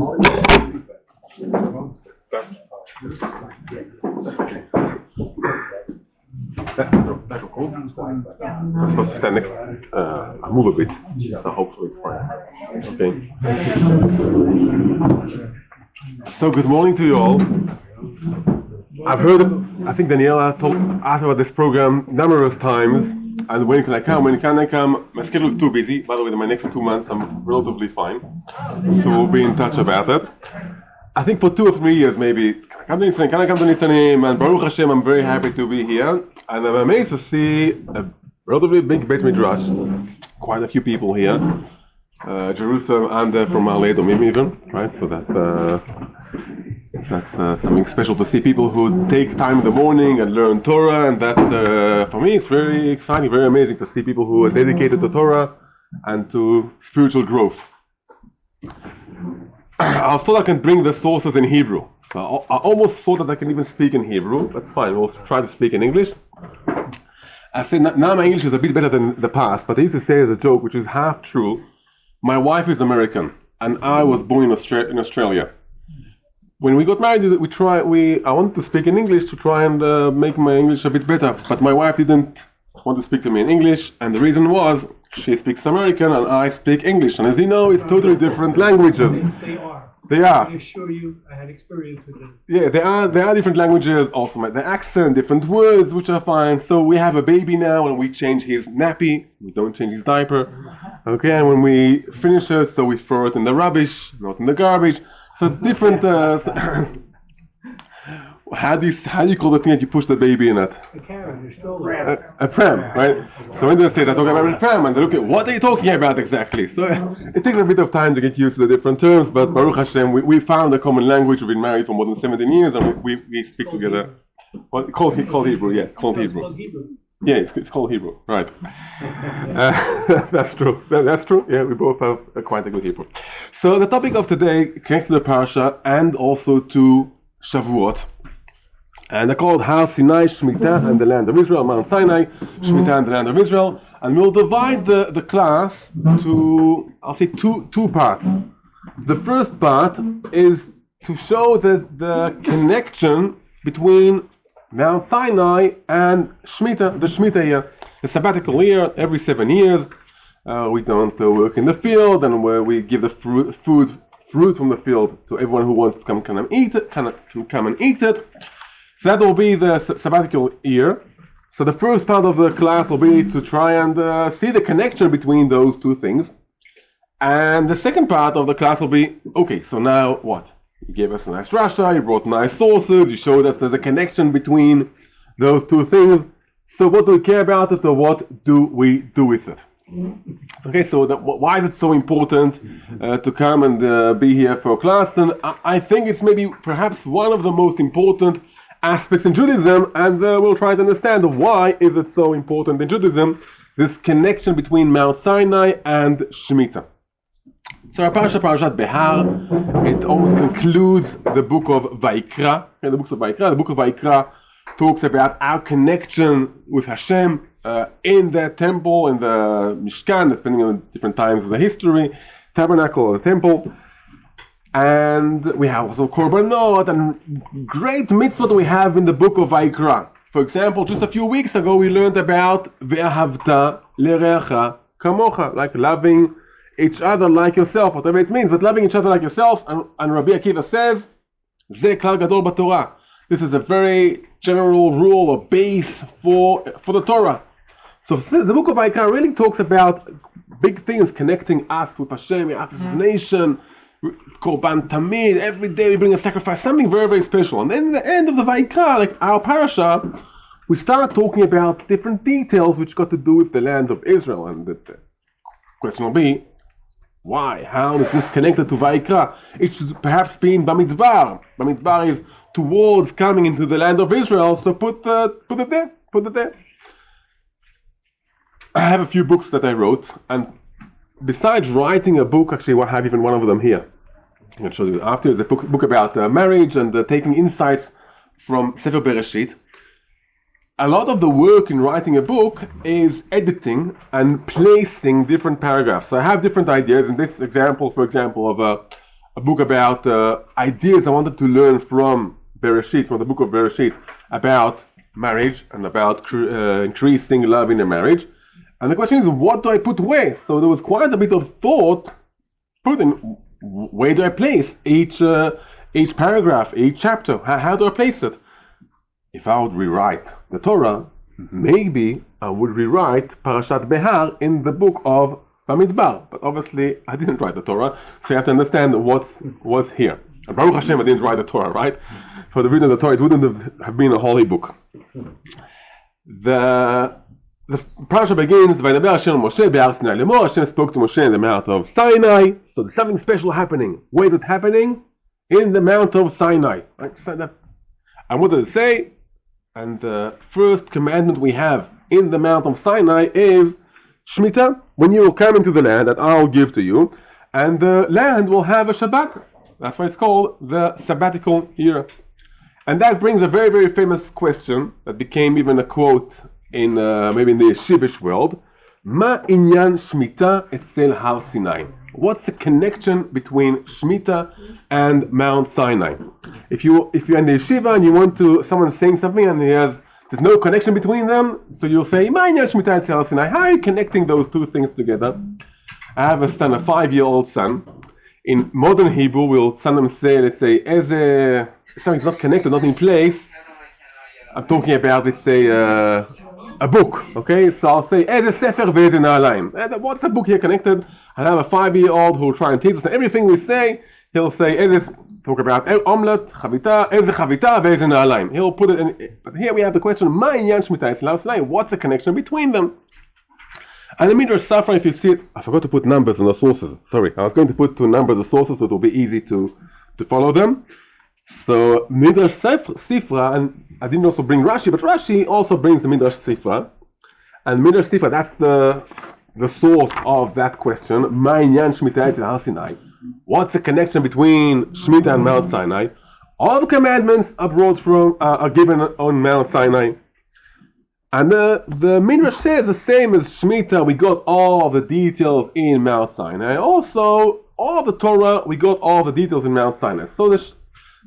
I'm supposed to stand next. I'll move a bit, so hopefully it's fine. Okay. So good morning to you all. I've heard, I think Daniela asked about this program numerous times, and when can I come, when can I come? My schedule is too busy. By the way, in my next 2 months I'm relatively fine, so we'll be in touch about it. I think for 2 or 3 years maybe, can I come to Nitzranim, and Baruch Hashem, I'm very happy to be here, and I'm amazed to see a relatively big Beit Midrash, quite a few people here, Jerusalem and from Aledo even, right? So that's something special to see people who take time in the morning and learn Torah, and that's, for me, it's very exciting, very amazing to see people who are dedicated to Torah and to spiritual growth. I thought I can bring the sources in Hebrew. So I almost thought that I can even speak in Hebrew. That's fine, we'll try to speak in English. I said now my English is a bit better than the past, but I used to say as a joke, which is half true. My wife is American, and I was born in Australia. When we got married, I wanted to speak in English to try and make my English a bit better, but my wife didn't want to speak to me in English, and the reason was she speaks American and I speak English, and as you know, it's totally different languages. They are. I assure you, I had experience with them. Yeah, they are different languages, also the accent, different words, which I find. So we have a baby now, and we change his nappy. We don't change his diaper. Okay, and when we finish it, so we throw it in the rubbish, not in the garbage. So different. How do you call the thing that you push the baby in it? A carriage, a pram, right? So when they say they're talking about a pram, and they look at what are you talking about exactly? So it takes a bit of time to get used to the different terms, but Baruch Hashem, we found a common language. We've been married for more than 17 years, and we speak together. Called Hebrew, yeah, called Hebrew. Yeah, it's called Hebrew, right? That's true. That's true. Yeah, we both have quite a good Hebrew. So the topic of today connects to the parasha and also to Shavuot. And they're called Har Sinai, Shmita, and the land of Israel, Mount Sinai, Shmita, and the land of Israel. And we'll divide the class to, I'll say, two parts. The first part is to show the connection between Mount Sinai and Shmita, the Shmita year, the sabbatical year, every 7 years. We don't work in the field, and where we give the fruit from the field to everyone who wants to come and eat it. So that will be the sabbatical year. So the first part of the class will be to try and see the connection between those two things. And the second part of the class will be, okay, so now what? You gave us a nice rasha, you brought nice sources, you showed us there's a connection between those two things. So what do we care about it, or what do we do with it? Okay, so why is it so important to come and be here for a class? And I think it's maybe perhaps one of the most important aspects in Judaism, and we'll try to understand why is it so important in Judaism, this connection between Mount Sinai and Shmita. So our Parashat Behar, it almost concludes the book of Vayikra. The book of Vayikra talks about our connection with Hashem in the temple, in the Mishkan, depending on different times of the history, tabernacle or the temple. And we have also Korbanot and great mitzvot we have in the book of Vayikra. For example, just a few weeks ago we learned about Ve'ahavta lerecha kamocha, like loving each other like yourself, whatever it means, but loving each other like yourself. And Rabbi Akiva says, Ze klal gadol b'Torah. This is a very general rule or base for the Torah. So the book of Vayikra really talks about big things connecting us with Hashem, us as a nation. Korban Tamid, every day we bring a sacrifice, something very, very special. And then at the end of the Vayikra, like our parasha, we start talking about different details which got to do with the land of Israel. And the question will be, why? How is this connected to Vayikra? It should perhaps be in Bamidbar. Bamidbar is towards coming into the land of Israel, so put it there. I have a few books that I wrote, and besides writing a book, actually I have even one of them here. I'm going to show you after. It's a book about marriage and taking insights from Sefer Bereshit. A lot of the work in writing a book is editing and placing different paragraphs. So I have different ideas. In this example, for example, of a book about ideas I wanted to learn from Bereshit, from the book of Bereshit, about marriage and about increasing love in a marriage. And the question is, what do I put where? So there was quite a bit of thought put in, where do I place each paragraph, each chapter? How do I place it? If I would rewrite the Torah, maybe I would rewrite Parashat Behar in the book of Bamidbar. But obviously, I didn't write the Torah, so you have to understand what's here. And Baruch Hashem, I didn't write the Torah, right? For the reading of the Torah, it wouldn't have been a holy book. The parasha begins, Vayidaber Hashem Moshe be'ar Sinai lemor. Hashem spoke to Moshe in the Mount of Sinai. So there's something special happening. Where is it happening? In the Mount of Sinai. Right? And what does it say? And the first commandment we have in the Mount of Sinai is Shmita, when you come into the land that I'll give to you, and the land will have a Shabbat. That's why it's called the sabbatical year. And that brings a very, very famous question that became even a quote in maybe in the yeshivish world. Ma inyan Shmita etzel Har Sinai? What's the connection between Shmita and Mount Sinai? If you're in the yeshiva and you want to, someone's saying something and there's no connection between them, so you'll say, Ma inyan Shmita etzel Har Sinai? How are you connecting those two things together? I have a son, a 5-year-old son. In modern Hebrew, we'll sometimes say, let's say, if something's not connected, not in place, I'm talking about, let's say, a book, okay? So I'll say, Eze Sefer ve'eze Na'alaim. What's the book here connected? I have a 5-year-old who will try and teach us, and everything we say, he'll say, talk about omelette, chavita, Eze Chavita ve'eze Na'alaim. He'll put it in, but here we have the question, Ma inyan Shmita etzel Har Sinai? What's the connection between them? And the Midrash Safra, if you see it, I forgot to put numbers in the sources. Sorry, I was going to put 2 numbers of sources so it will be easy to follow them. So Midrash Sifra, and I didn't also bring Rashi, but Rashi also brings the Midrash Sifra. And Midrash Sifra, that's the source of that question. Ma inyan Shmita etzel Har Sinai? What's the connection between Shmita and Mount Sinai? All the commandments are given on Mount Sinai. And the Midrash says the same as Shmita, we got all the details in Mount Sinai. Also, all the Torah, we got all the details in Mount Sinai. So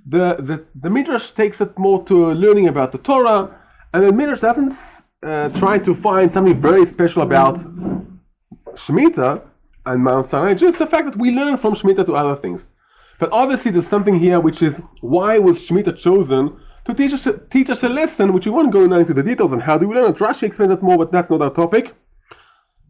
the Midrash takes it more to learning about the Torah, and the Midrash doesn't try to find something very special about Shmita and Mount Sinai, just the fact that we learn from Shmita to other things. But obviously there's something here which is, why was Shmita chosen to teach us a lesson, which we won't go now into the details on how do we learn it. Rashi explains it more, but that's not our topic.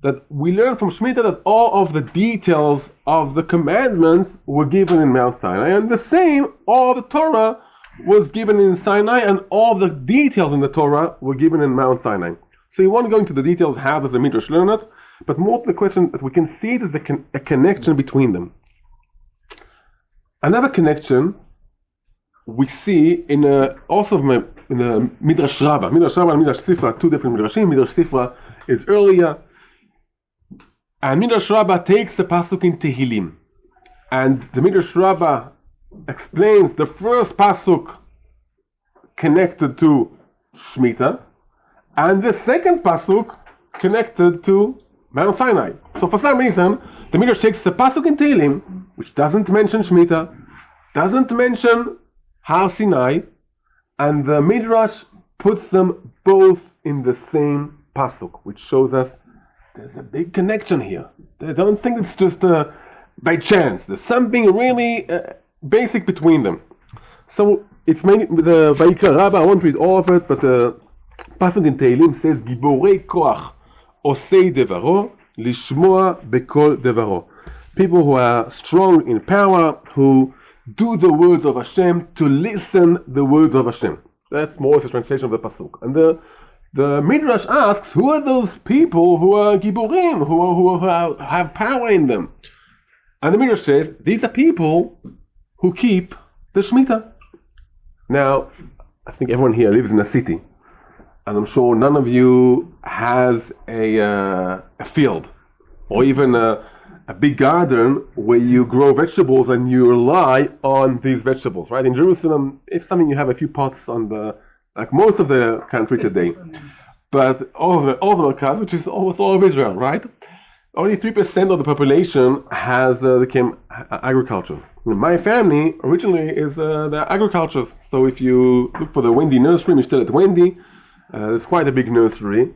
That we learn from Shmita that all of the details of the commandments were given in Mount Sinai, and the same, all the Torah was given in Sinai, and all the details in the Torah were given in Mount Sinai. So you won't go into the details, how does the Midrash learn it, but more to the question that we can see there's a connection between them. Another connection we see also in the Midrash Rabbah. Midrash Rabbah and Midrash Sifra are 2 different Midrashim. Midrash Sifra is earlier. And Midrash Rabbah takes the pasuk in Tehillim. And the Midrash Rabbah explains the first pasuk connected to Shmita, and the second pasuk connected to Mount Sinai. So for some reason, the Midrash takes the pasuk in Tehillim, which doesn't mention Shmita, doesn't mention Har Sinai, and the Midrash puts them both in the same pasuk, which shows us there's a big connection here. They don't think it's just by chance. There's something really basic between them. So it's mainly the Vayikra Rabbah. I won't read all of it, but the pasuk in Tehillim says, Giborei koach osei devaro lishmoa bekol devaro. People who are strong in power, who do the words of Hashem, to listen the words of Hashem. That's more the translation of the pasuk. And the Midrash asks, who are those people who are giborim, who have power in them? And the Midrash says, these are people who keep the Shmita. Now, I think everyone here lives in a city, and I'm sure none of you has a field, or even a big garden where you grow vegetables and you rely on these vegetables, right? In Jerusalem, it's something you have a few pots on like most of the country today. But all the country, which is almost all of Israel, right? Only 3% of the population has agriculture. My family originally is the agriculture. So if you look for the Wende nursery, still at Wende, it's quite a big nursery.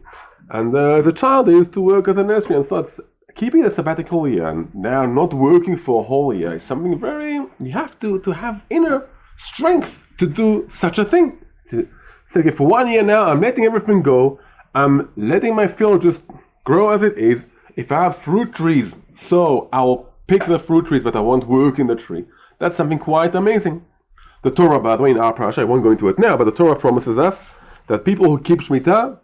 And as a child, I used to work at a nursery, and so it's keeping a sabbatical year and now not working for a whole year is something very, you have to have inner strength to do such a thing. To say, okay, for 1 year now, I'm letting everything go. I'm letting my field just grow as it is. If I have fruit trees, so I'll pick the fruit trees, but I won't work in the tree. That's something quite amazing. The Torah, by the way, in our parasha, I won't go into it now, but the Torah promises us that people who keep Shmita,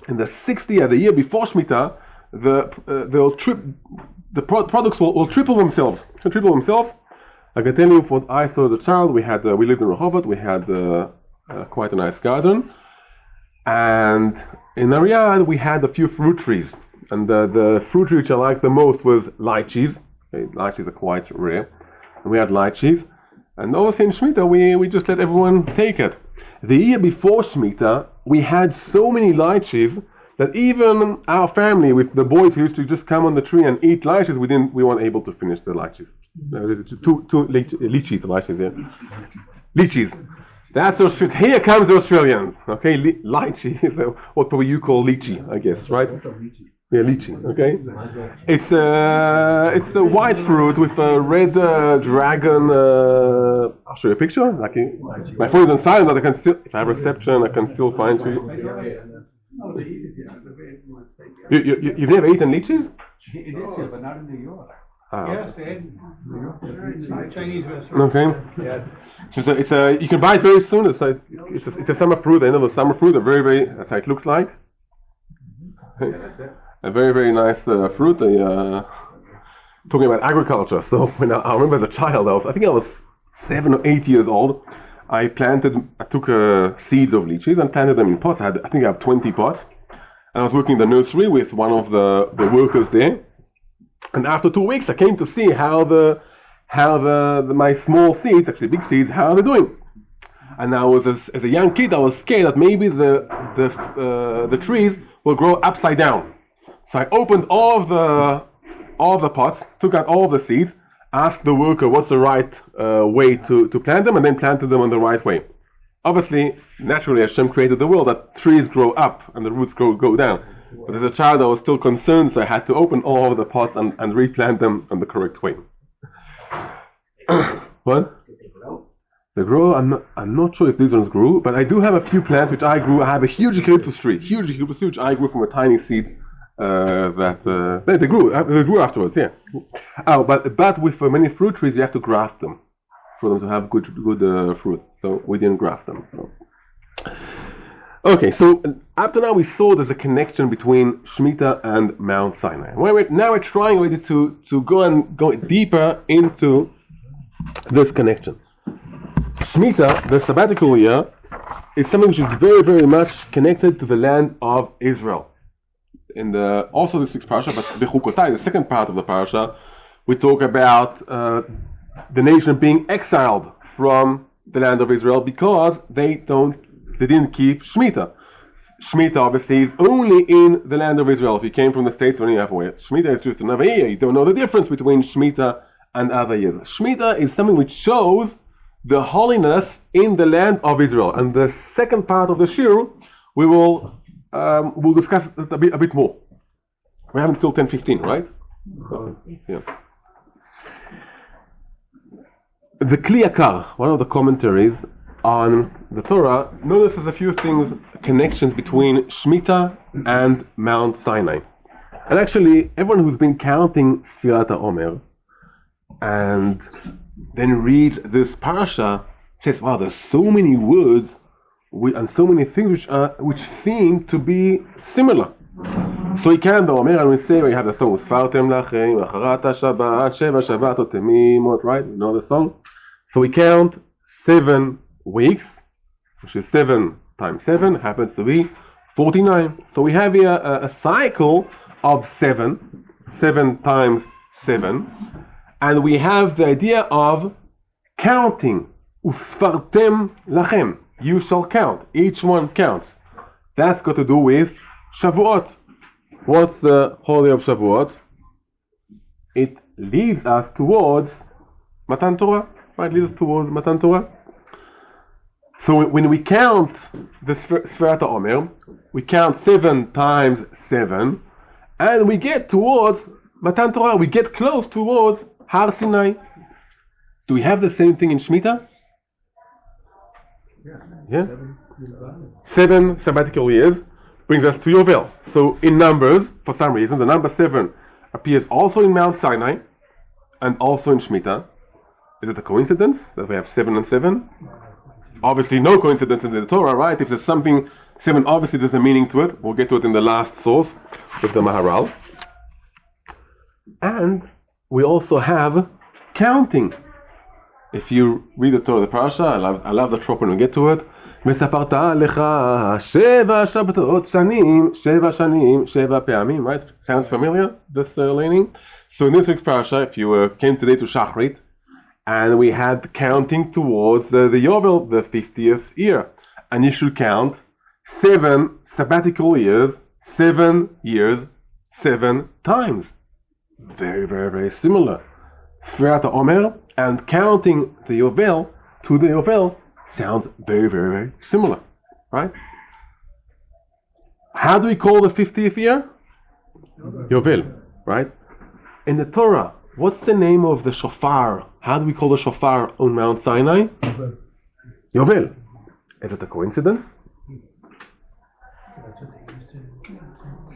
in the 6th year, the year before Shmita, the products will triple themselves. I can tell you what I saw as a child. We lived in Rehovot. We had quite a nice garden, and in Ariad we had a few fruit trees. And the fruit tree which I liked the most was lychees. Okay, lychees are quite rare. And we had lychees. And also in Shmita, we just let everyone take it. The year before Shmita, we had so many lychees that even our family, with the boys who used to just come on the tree and eat lychees, we weren't able to finish the lychees. Lychees. That's Australian. Here comes the Australians. Okay, lychee is what probably you call lychee, I guess, right? Yeah, lychee. Okay, it's a white fruit with a red dragon. I'll show you a picture. My phone is on silent, but I can still, if I have reception, I can still find you. You've never eaten lychees? It is here, but not in New York. Yes, they had Chinese restaurant. Okay. Yes. So you can buy it very soon. It's a summer fruit. The end of the summer fruit. That's how it looks like. A very, very nice fruit. Talking about agriculture. So when I remember as a child, I think I was 7 or 8 years old. I took seeds of lychees and planted them in pots. I think I have 20 pots. And I was working in the nursery with one of the workers there. And after 2 weeks, I came to see how my small seeds, actually big seeds, how they're doing. And I was, as a young kid, I was scared that maybe the trees will grow upside down. So I opened all of the pots, took out all the seeds, asked the worker what's the right way to plant them, and then planted them in the right way. Obviously, naturally, Hashem created the world that trees grow up and the roots go down. But as a child, I was still concerned, so I had to open all of the pots and replant them in the correct way. What? They grow? I'm not sure if these ones grew, but I do have a few plants which I grew. I have a huge eucalyptus tree, which I grew from a tiny seed. They grew afterwards, yeah. Oh, but with many fruit trees, you have to graft them for them to have good fruit. So we didn't graft them. So. Okay, so up to now we saw there's a connection between Shmita and Mount Sinai. Now we're trying already to go deeper into this connection. Shmita, the sabbatical year, is something which is very, very much connected to the land of Israel. In also the 6th parasha, but Bechukotai, the second part of the parasha, we talk about the nation being exiled from the land of Israel because they didn't keep Shmita. Shmita obviously is only in the land of Israel. If you came from the States, only halfway. Shmita is just another year. You don't know the difference between Shmita and other years. Shmita is something which shows the holiness in the land of Israel. And the second part of the Shir, we'll discuss it a bit more. We have until 10:15, right? Yeah. The Kli Yakar, one of the commentaries on the Torah, notices a few things, connections between Shmita and Mount Sinai. And actually, everyone who's been counting Sfirat HaOmer and then reads this parasha says, wow, there's so many words and so many things which seem to be similar. So we count the Omer and we say, we have the song, Sfartem Lachem, Acharat HaShabbat, Sheva Shabbatot Temimot, right? You know the song? So we count 7 weeks, which is 7 times 7, happens to be 49. So we have here a cycle of 7 times 7, and we have the idea of counting. Usfartem lachem, you shall count. Each one counts. That's got to do with Shavuot. What's the holiday of Shavuot? It leads us towards Matan Torah, right? Leads us towards Matan Torah. So when we count the Sferat HaOmer, we count 7 times 7, and we get towards Matan Torah. We get close towards Har Sinai. Do we have the same thing in Shmita? Yeah. 7 sabbatical years brings us to Yovel. So in Numbers, for some reason, the number 7 appears also in Mount Sinai and also in Shmita. Is it a coincidence that we have 7 and 7? Obviously no coincidence in the Torah, right? If there's something 7, obviously there's a meaning to it. We'll get to it in the last source with the Maharal. And we also have counting. If you read the Torah, the parasha, I love the trope when we get to it. וספרת לך 7 שבתות שנים, 7 שנים, 7 פעמים, right? Sounds familiar, this learning? So in this week's parasha, if you came today to Shachrit, and we had counting towards the Yovel, the 50th year. And you should count 7 sabbatical years, 7 years, 7 times. Very, very, very similar. Sferat HaOmer and counting the Yovel to the Yovel sounds very, very, very similar, right? How do we call the 50th year? Yovel, right? In the Torah, what's the name of the shofar? How do we call the shofar on Mount Sinai? Yovel. Is it a coincidence?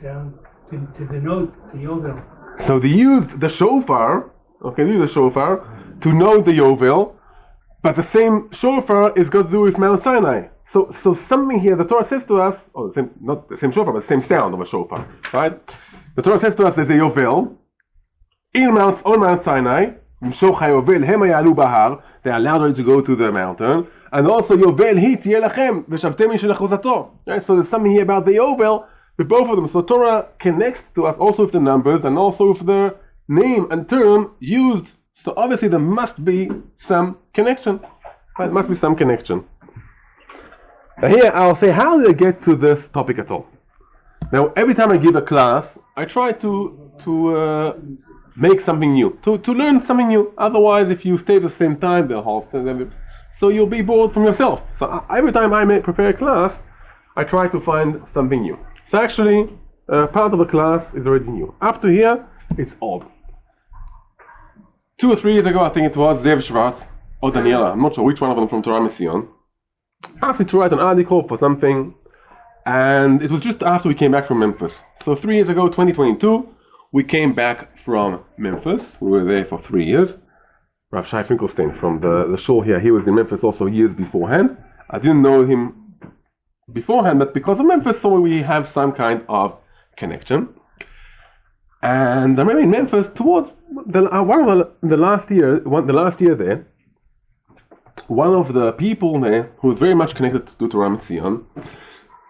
To denote the Yovel. So they used the shofar, to note the Yovel, but the same shofar is got to do with Mount Sinai. So something here, the Torah says to us, not the same shofar, but the same sound of a shofar, right? The Torah says to us there's a Yovel on Mount Sinai. They allowed her to go to the mountain, and also Yovel hi tiyeh lachem v'shavtem mishel achuzato. Right? So there's something here about the Yovel with both of them. So Torah connects to us also with the numbers and also with the name and term used. So obviously there must be some connection. Right? There must be some connection. Now here I'll say, how did I get to this topic at all? Now every time I give a class, I try to make something new, to learn something new. Otherwise, if you stay the same time, so you'll be bored from yourself. So every time I prepare a class, I try to find something new. So actually, part of the class is already new. Up to here, it's old. 2 or 3 years ago, I think it was, Zev Schwartz or Daniela, I'm not sure which one of them from Torah Mission, asked me to write an article for something, and it was just after we came back from Memphis. So 3 years ago, 2022, we came back from Memphis. We were there for 3 years. Rav Shai Finkelstein from the show here, he was in Memphis also years beforehand. I didn't know him beforehand, but because of Memphis, so we have some kind of connection. And I remember in Memphis, towards the last year there, one of the people there who was very much connected to Torah Mitzion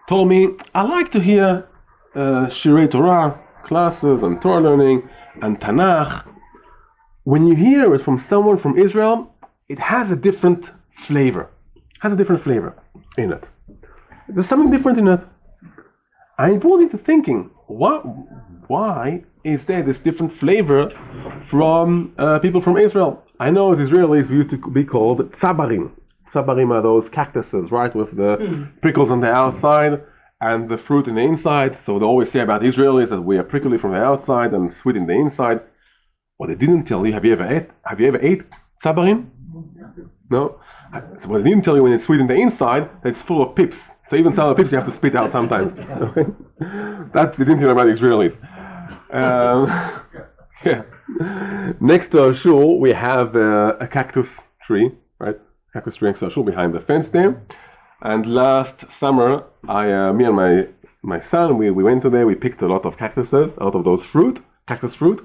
told me, I like to hear Shirei Torah classes and Torah learning and Tanakh. When you hear it from someone from Israel, it has a different flavor. In it. There's something different in it. And it brought me to thinking, why is there this different flavor from people from Israel? I know as Israelis we used to be called tzabarim. Tzabarim are those cactuses, right, with the prickles on the outside and the fruit in the inside. So they always say about Israelis that we are prickly from the outside and sweet in the inside. What they didn't tell you, have you ever ate tzabarim? No? So what they didn't tell you when it's sweet in the inside, that it's full of pips. So even some of the pips you have to spit out sometimes. Okay? That's the didn't tell about Israelis. Yeah. Next to our shul, we have a cactus tree, right? Cactus tree next to our shul behind the fence there. And last summer, me and my son, we went to there. We picked a lot of cactuses out of those cactus fruit,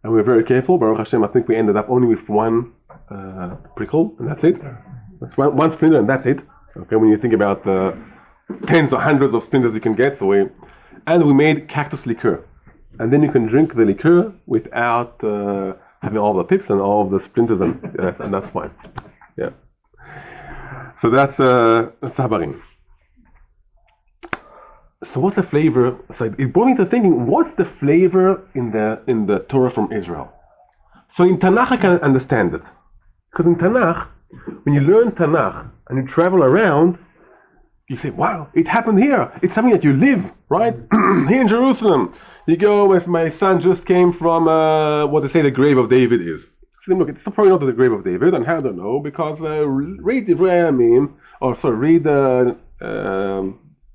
and we were very careful. Baruch Hashem, I think we ended up only with one prickle, and that's it. That's one splinter, and that's it. Okay, when you think about the tens or hundreds of splinters you can get, and we made cactus liqueur, and then you can drink the liqueur without having all the pips and all the splinters, and that's fine. Yeah. So that's tzabarim. So what's the flavor? So it brought me to thinking, what's the flavor in the Torah from Israel? So in Tanakh I can understand it. Because in Tanakh, when you learn Tanakh and you travel around, you say, wow, it happened here. It's something that you live, right? Here in Jerusalem. You go, if my son just came from what they say the grave of David is. So look, it's probably not the grave of David, and how do I know? Because read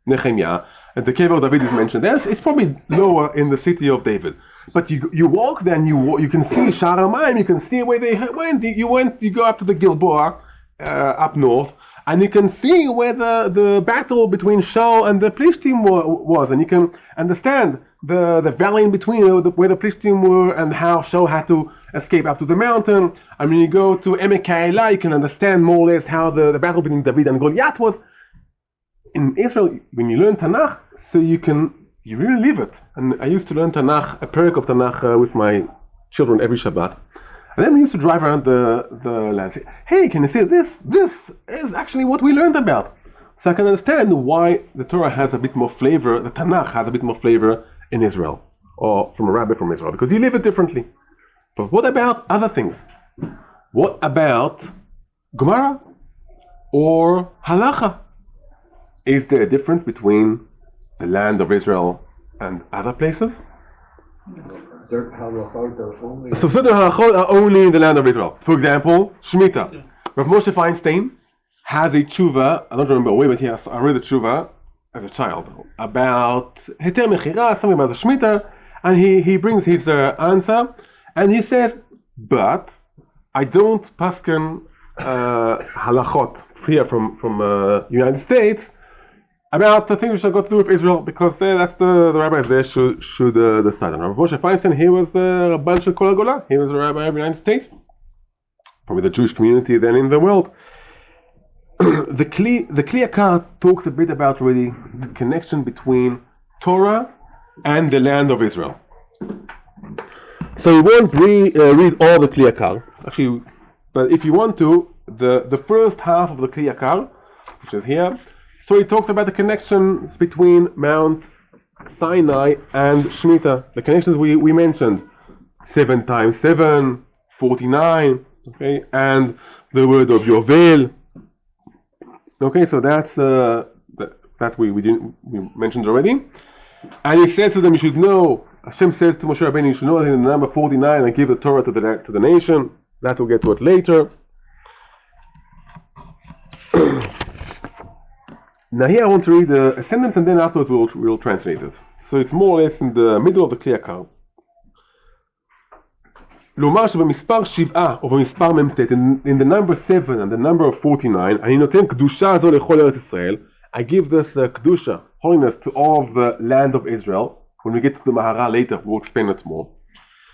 Nehemiah, and the cave of David is mentioned there. It's probably lower in the city of David. But you walk there and you can see Shar HaMayim, you can see where they went. You go up to the Gilboa, up north, and you can see where the battle between Shaul and the Plishtim was, and you can understand the valley in between where the Plishtim were and how Shaul had to escape up to the mountain. I mean, you go to Emek Ha'ela, you can understand more or less how the battle between David and Goliath was. In Israel, when you learn Tanakh, so you really live it. And I used to learn Tanakh, a perek of Tanakh with my children every Shabbat. And then we used to drive around the land and say, hey, can you see this? This is actually what we learned about. So I can understand why the Torah has a bit more flavor, the Tanakh has a bit more flavor in Israel, or from a rabbi from Israel, because you live it differently. But what about other things? What about Gemara or Halacha? Is there a difference between the land of Israel and other places? Certain halachot are only. So certain halachot are only in the land of Israel. For example, Shmita. Rav Moshe Feinstein has a tshuva, I don't remember where, but I read a tshuva as a child about Heter Mechira, something about the Shmita, and he brings his answer, and he says, but I don't pasken halachot here from United States about the things which have got to do with Israel, because that's the rabbis there should decide. And Rav Moshe Feinstein, he was a Rabban Shel Kol HaGola, he was a rabbi of the United States, probably the Jewish community then in the world. The Kli Yakar talks a bit about really the connection between Torah and the land of Israel. So we won't read all the Kli Yakar, actually, but if you want to, the first half of the Kli Yakar, which is here, so he talks about the connections between Mount Sinai and Shmita. The connections we mentioned, 7 times 7, 49, okay, and the word of Yovel. Okay, so that's that we mentioned already. And he says to them, you should know. Hashem says to Moshe Rabbeinu, you should know that in the number 49 and give the Torah to the nation. That we'll get to it later. Now here I want to read a sentence and then afterwards we'll translate it. So it's more or less in the middle of the Kli Yakar. לומר שבמספר 7 או במספר מ"ט, in the number 7 and the number of 49, אני נותן קדושה זו לכל ארץ ישראל. I give this קדושה, holiness to all of the land of Israel. When we get to the Mahara later, we'll explain it more.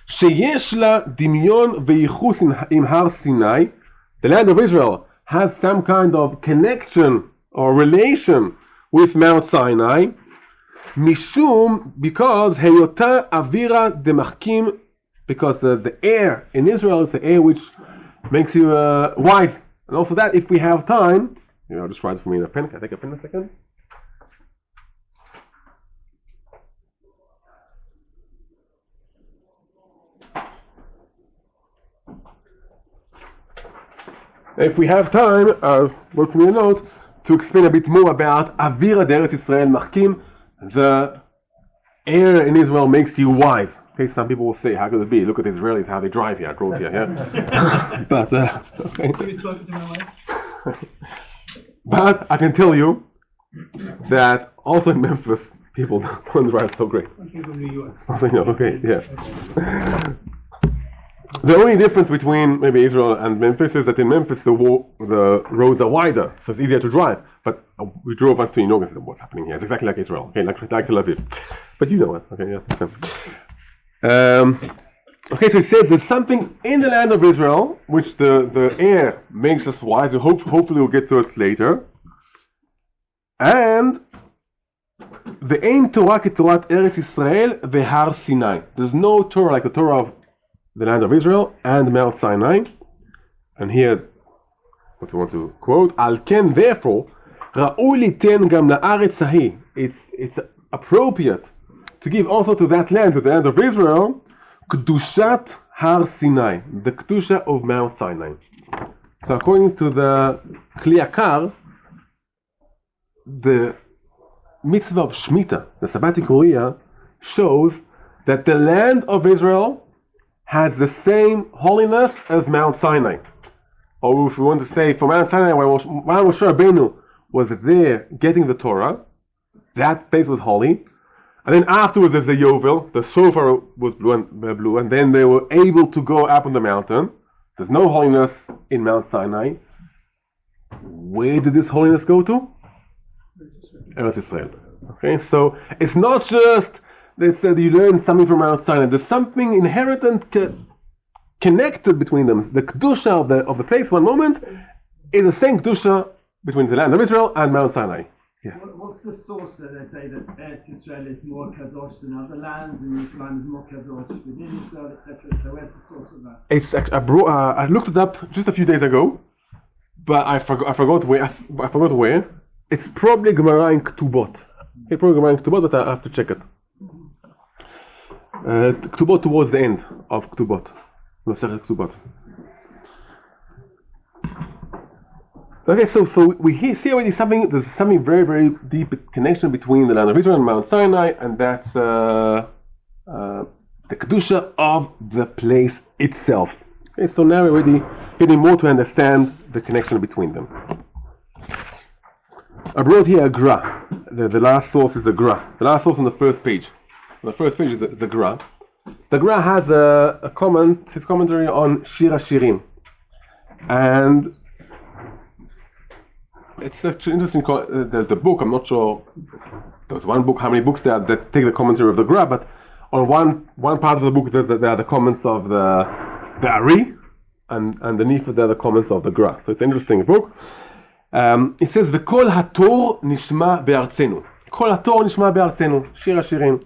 שיש לה דמיון וייחוס עם הר סיני. The land of Israel has some kind of connection or relation with Mount Sinai, משום, because היותה אווירה דמחכים, because the air in Israel is the air which makes you wise. And also that, if we have time, I'll just write it for me in a pen. Can I take a pen a second? If we have time, I'll work me a note to explain a bit more about Avira Eretz Yisrael Machkim. The air in Israel makes you wise. Okay, some people will say, how could it be? Look at the Israelis, how they drive here, drove here, yeah? But, okay. But I can tell you that also in Memphis, people don't drive so great. Okay, yeah. The only difference between maybe Israel and Memphis is that in Memphis the roads are wider, so it's easier to drive. But we drove us to New York and said, what's happening here? It's exactly like Israel, okay, like Tel Aviv. But you know it, okay, yeah. So. Okay, so it says there's something in the land of Israel which the air makes us wise. Hopefully we'll get to it later. And the Ein Torah ke Torat Eretz Yisrael veHar Sinai. There's no Torah like the Torah of the land of Israel and Mount Sinai. And here, what we want to quote, Al ken therefore, Ra'u liten gam la'aretz hahi. It's appropriate to give also to that land, to the land of Israel, Kedushat Har Sinai, the Kedusha of Mount Sinai. So according to the Kli Yakar, the mitzvah of Shmita, the sabbatic Uriah, shows that the land of Israel has the same holiness as Mount Sinai. Or if we want to say, for Mount Sinai, when Moshe Rabbeinu was there getting the Torah, that place was holy. And then afterwards there's the Yovel, the shofar was blew, and then they were able to go up on the mountain. There's no holiness in Mount Sinai. Where did this holiness go to? Eretz Yisrael. Okay, so it's not just that you learn something from Mount Sinai. There's something inherent and connected between them. The kedusha of the place, one moment, is the same kedusha between the land of Israel and Mount Sinai. Yeah. What's the source that they say that Eretz Yisrael is more kadosh than other lands, and Yisrael is more kadosh within Israel, etc.? So where's the source of that? It's I looked it up just a few days ago, but I forgot where. It's probably Gemara in Ketubot. It's probably Gemara in Ketubot, but I have to check it. Ketubot towards the end of Ketubot. Ketubot. Okay, so we see already there's something very, very deep connection between the land of Israel and Mount Sinai, and that's the Kedusha of the place itself. Okay, so now we're already getting more to understand the connection between them. I brought here a Gra. The last source is the Gra. The last source on the first page. On the first page is the Gra. The Gra has a comment, his commentary on Shir HaShirim. And it's such an interesting, the book, I'm not sure, there's one book, how many books there are that take the commentary of the Gra, but on one part of the book there are the comments of the Ari, and underneath there are the comments of the Gra. So it's an interesting book. It says, V'kol hator nishma be'artzenu. Kol hator nishma be'artzenu, Shir HaShirim.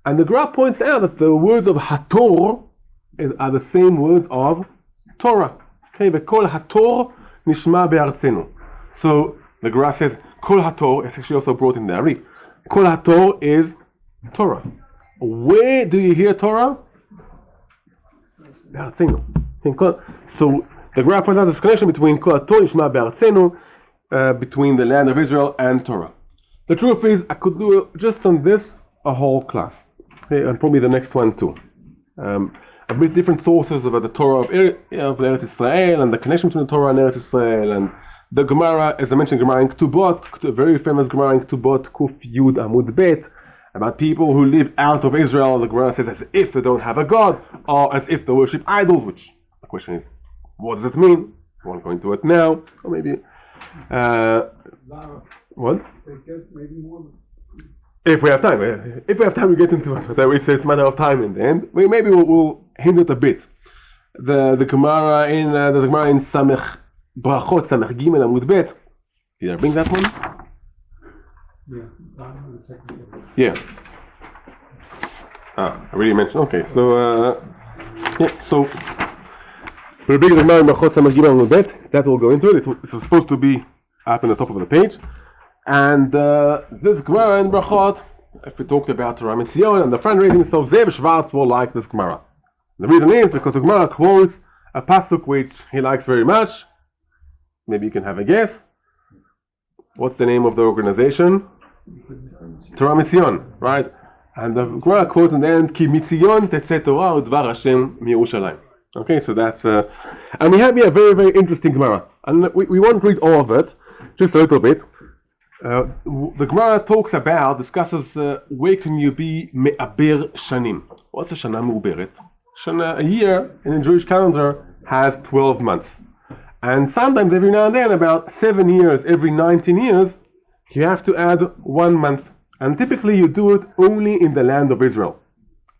And the Gra points out that the words of hator are the same words of Torah. Okay, V'kol hator nishma be'artzenu. So the Gra says, Kol hator, it's actually also brought in the Ari. Kol hator is Torah. Where do you hear Torah? Be'artzenu. So the Gra points out this connection between Kol hator nishma be'artzenu, between the land of Israel and Torah. The truth is, I could do just on this a whole class, okay, and probably the next one too. A bit different sources about the Torah of Eretz Yisrael and the connection between the Torah and Eretz Yisrael, and the Gemara, as I mentioned, Gemara in Ketubot, a very famous Gemara in Ketubot, Kuf Yud Amud Bet, about people who live out of Israel. The Gemara says as if they don't have a God, or as if they worship idols, which the question is, what does it mean? I won't go into it now, or maybe what? If we have time, we get into it. But it's a matter of time in the end. Maybe we'll hint it a bit. The Gemara in Samech Brachot Samech Gimel Amud Bet. Did I bring that one? Yeah. I already mentioned. Okay, so so we'll bring the Gemara in Brachot Samech Gimel Amud Bet. That will go into it. It's supposed to be up in the top of the page. And this Gemara in Brachot, if we talked about Torah Mitzion and the fundraising, so Zev Schwartz will like this Gemara. The reason is because the Gemara quotes a pasuk which he likes very much. Maybe you can have a guess. What's the name of the organization? Torah Mitzion, right? And the Gemara quotes in the end, Ki Mitzion tetzeh Torah udvar Hashem miYerushalayim. Okay, so that's and we have here a very, very interesting Gemara, and we won't read all of it, just a little bit. The Gemara discusses where can you be me'aber shanim. What's a shana me'uberet? Shana, a year in the Jewish calendar, has 12 months. And sometimes every now and then, about 7 years, every 19 years, you have to add 1 month. And typically you do it only in the land of Israel.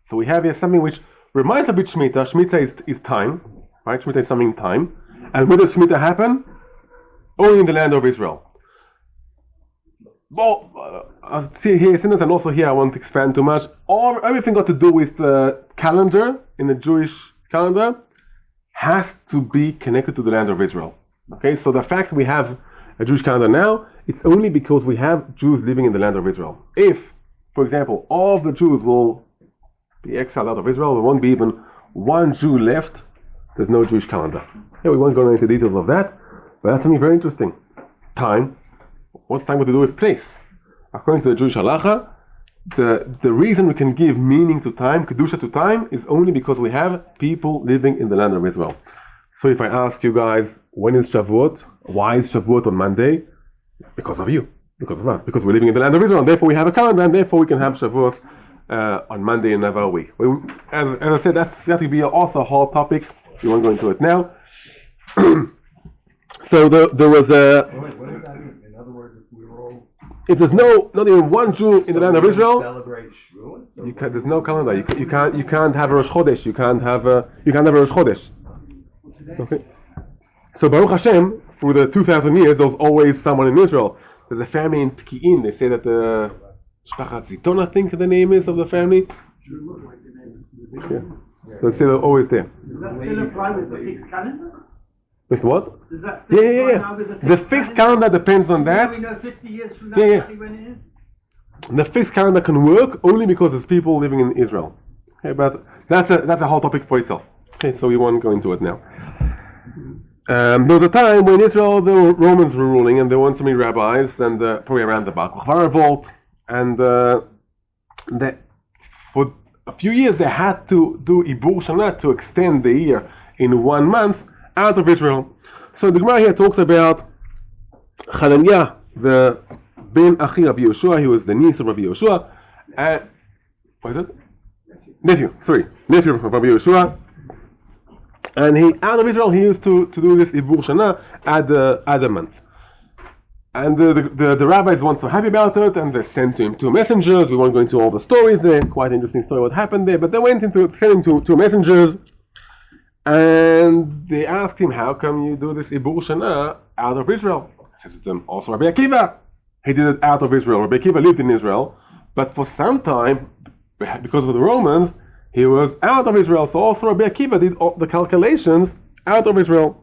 So we have here something which reminds a bit Shmita. Shmita is time, right? Shmita is something time. And where does Shmita happen? Only in the land of Israel. Well, I'll see here, and also here I won't expand too much. Everything got to do with the calendar in the Jewish calendar has to be connected to the land of Israel. Okay, so the fact we have a Jewish calendar now, it's only because we have Jews living in the land of Israel. If, for example, all of the Jews will be exiled out of Israel, there won't be even one Jew left there's no Jewish calendar. Yeah, we won't go into details of that, but that's something very interesting. Time. What's time got to do with place? According to the Jewish halacha, the reason we can give meaning to time, kedusha to time, is only because we have people living in the land of Israel. So if I ask you guys, when is Shavuot? Why is Shavuot on Monday? Because of you. Because of us. Because we're living in the land of Israel, and therefore we have a calendar, and therefore we can have Shavuot on Monday in our week. As I said, that will be also a whole topic. We won't go into it now. So there was a... What does that mean? In other words, if we were all... If there's not even one Jew in the land of Israel, celebrate Shavuot? there's no calendar. You can't have a Rosh Chodesh. You can't have a Rosh Chodesh. Okay. So Baruch Hashem, for the 2,000 years, there was always someone in Israel. There's a family in Pki'in. They say that the Shpachat Ziton, I think the name is of the family. Yeah. So they say they're always there. Does that still apply with the fixed calendar? With what? Does that still apply now with The fixed calendar depends on that. We know 50 years from now Yeah. when it is? The fixed calendar can work only because there's people living in Israel. Okay, but that's a whole topic for itself. Okay, so we won't go into it now. There was a time when Israel, the Romans were ruling, and there weren't so many rabbis, and probably around the Bar Kokhba revolt, and for a few years they had to do Ibur Shana to extend the year in 1 month out of Israel. So the Gemara here talks about Hananiah, the Ben Achi Rabbi Yoshua. He was the niece of Rabbi Yoshua. What is it? Nephew of Rabbi Yoshua. And out of Israel, he used to do this Ibur Shana at a month. And the rabbis weren't so happy about it, and they sent to him 2 messengers. We won't go into all the stories there. Quite interesting story what happened there. But they sent him 2 messengers, and they asked him, how come you do this Ibur Shana out of Israel? He says to them, also Rabbi Akiva, he did it out of Israel. Rabbi Akiva lived in Israel, but for some time, because of the Romans, he was out of Israel. So also Rabbi Akiva did all the calculations out of Israel.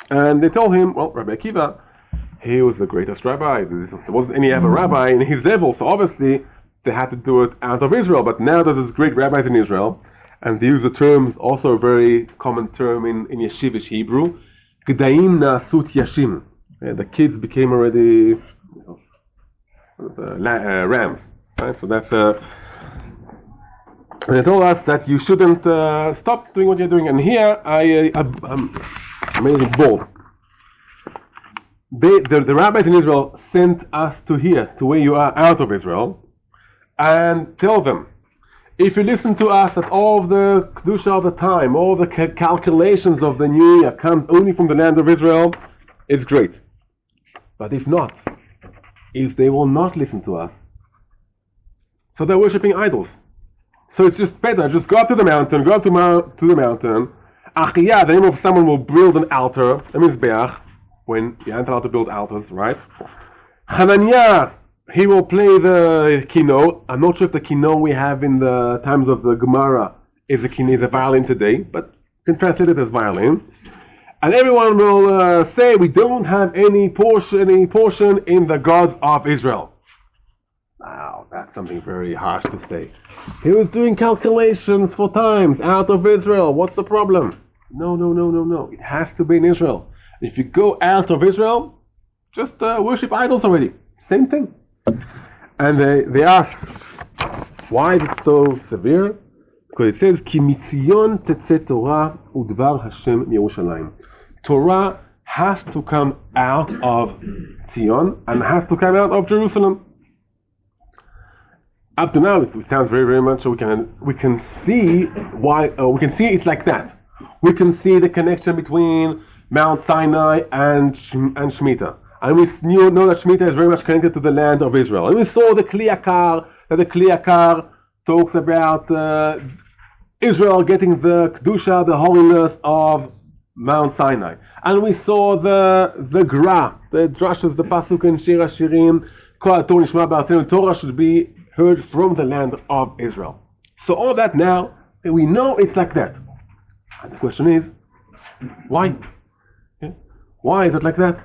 And they told him, well, Rabbi Akiva, he was the greatest rabbi. There wasn't any other rabbi in his level, so obviously they had to do it out of Israel. But now that there's great rabbis in Israel, and they use the terms, also a very common term in Yeshivish Hebrew, G'daim Na'asut Yashim. The kids became already rams. Right? So that's... and they told us that you shouldn't stop doing what you're doing. And here, I made it bold. The rabbis in Israel sent us to here, to where you are out of Israel, and tell them, if you listen to us, that all of the kedusha of the time, all the calculations of the new year comes only from the land of Israel, it's great. But if not, if they will not listen to us, so they're worshipping idols. So it's just better, just go up to the mountain, to the mountain. Achiyah, the name of someone will build an altar, a mizbeach, when you're not allowed to build altars, right? Hananiah, he will play the kino. I'm not sure if the kino we have in the times of the Gemara is a violin today, but you can translate it as violin. And everyone will say, we don't have any portion in the gods of Israel. Wow, that's something very harsh to say. He was doing calculations for times out of Israel. What's the problem? No. It has to be in Israel. If you go out of Israel, just worship idols already. Same thing. And they ask, why is it so severe? Because it says, Ki mitzion tetzeh Torah udvar Hashem Yerushalayim. Torah has to come out of Zion and has to come out of Jerusalem. Up to now, it sounds very, very much. So we can see why. We can see it's like that. We can see the connection between Mount Sinai and Shmita, and we know that Shmita is very much connected to the land of Israel. And we saw the Kli Yakar, that the Kli Yakar talks about Israel getting the kedusha, the holiness of Mount Sinai. And we saw the Gra, the drushes, the pasuk in Shir Hashirim, Kol Torah Nishma B'Artzenu, Torah should be heard from the land of Israel. So all that now, we know it's like that. And the question is, why? Okay. Why is it like that?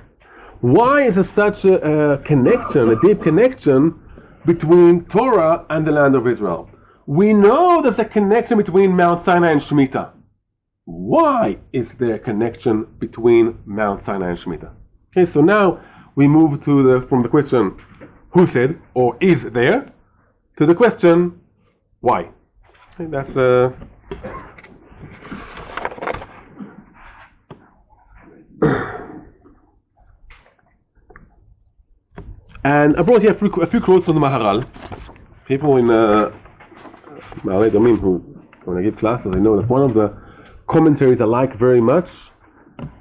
Why is there such a connection, a deep connection between Torah and the land of Israel? We know there's a connection between Mount Sinai and Shmita. why is there a connection between Mount Sinai and Shmita? Okay, so now we move from the question who said or is there to the question why. Okay, that's and I brought here a few quotes from the Maharal. People in Ma'alei Damim who, when I give classes, I know that one of the commentaries I like very much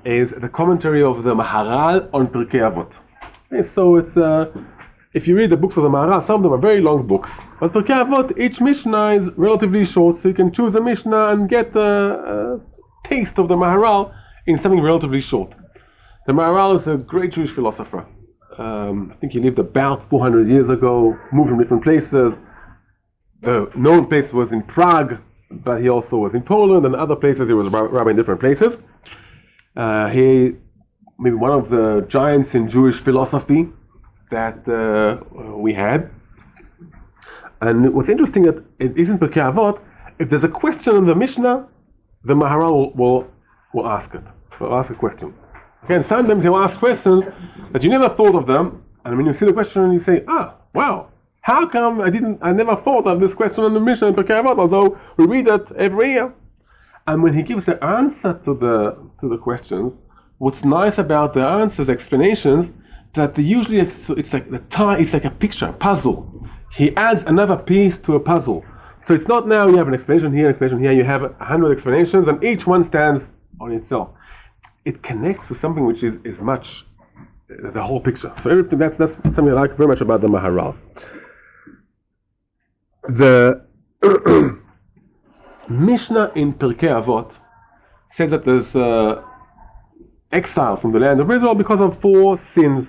is the commentary of the Maharal on Pirkei Avot. Okay, so it's if you read the books of the Maharal, some of them are very long books. But Pirkei Avot, each Mishnah is relatively short, so you can choose a Mishnah and get a taste of the Maharal in something relatively short. The Maharal is a great Jewish philosopher. I think he lived about 400 years ago, moved from different places. The known place was in Prague, but he also was in Poland and other places. He was a rabbi in different places. He maybe one of the giants in Jewish philosophy that we had. And what's interesting that it isn't Pirkei Avot. If there's a question in the Mishnah, the Maharal will ask it. Will ask a question. Okay, and sometimes he'll ask questions that you never thought of them, and when you see the question, you say, wow, how come I never thought of this question in the Mishnah in Pirkei Avot, although we read it every year. And when he gives the answer to the questions, what's nice about the answers, explanations, that usually it's like a picture, a puzzle. He adds another piece to a puzzle. So it's not now you have an explanation here, you have 100 explanations, and each one stands on itself. It connects to something which is much, the whole picture. So everything that's something I like very much about the Maharal. The Mishnah in Pirkei Avot says that there's exile from the land of Israel because of 4 sins.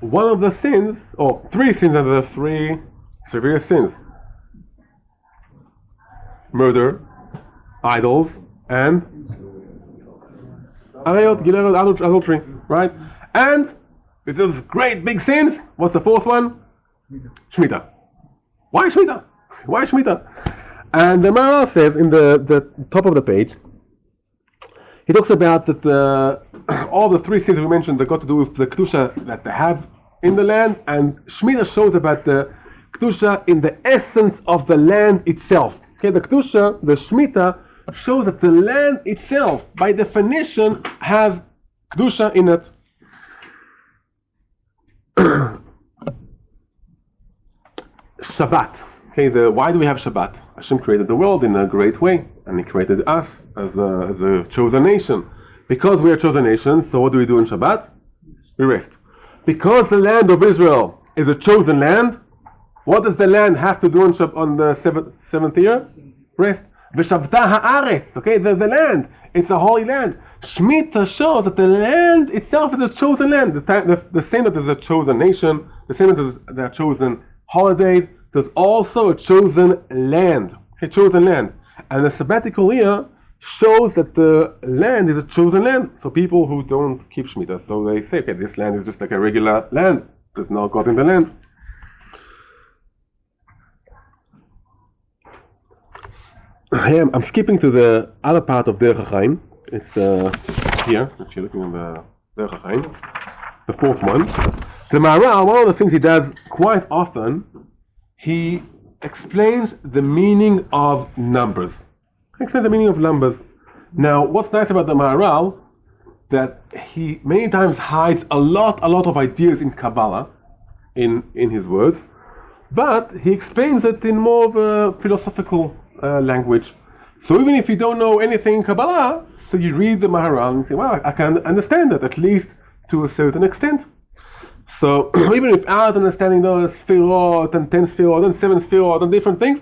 One of the sins, or 3 sins are the 3 severe sins: murder, idols, and adultery, right? And if there's great big sins, what's the 4th one? Shmita. Why Shmita? Why Shmita? And the Maharal says in the top of the page, he talks about that all the 3 sins we mentioned that got to do with the Kedusha that they have in the land, and Shmita shows about the Kedusha in the essence of the land itself. Okay, the Kedusha, the Shmita, shows that the land itself, by definition, has Kedusha in it. Shabbat. Okay, why do we have Shabbat? Hashem created the world in a great way, and He created us as a chosen nation. Because we are a chosen nation, so what do we do in Shabbat? We rest. Because the land of Israel is a chosen land, what does the land have to do on the seventh year? Rest. V'shavta ha'aretz. Okay, the land, it's a holy land. Shmita shows that the land itself is a chosen land. The same that there's a chosen nation, the same that there are chosen holidays, there's also a chosen land. A chosen land. And the sabbatical year shows that the land is a chosen land. So people who don't keep Shmita, so they say, okay, this land is just like a regular land. There's no God in the land. I'm skipping to the other part of Derech HaChaim. It's here, if you're looking at the Derech HaChaim, the 4th one. The Maharal, one of the things he does quite often, he explains the meaning of numbers. He explains the meaning of numbers. Now, what's nice about the Maharal, that he many times hides a lot of ideas in Kabbalah, in his words, but he explains it in more of a philosophical language. So even if you don't know anything in Kabbalah, so you read the Maharal and say, well, I can understand it, at least to a certain extent. So even without understanding those Sfirot and 10 Sfirot and 7 Sfirot and different things,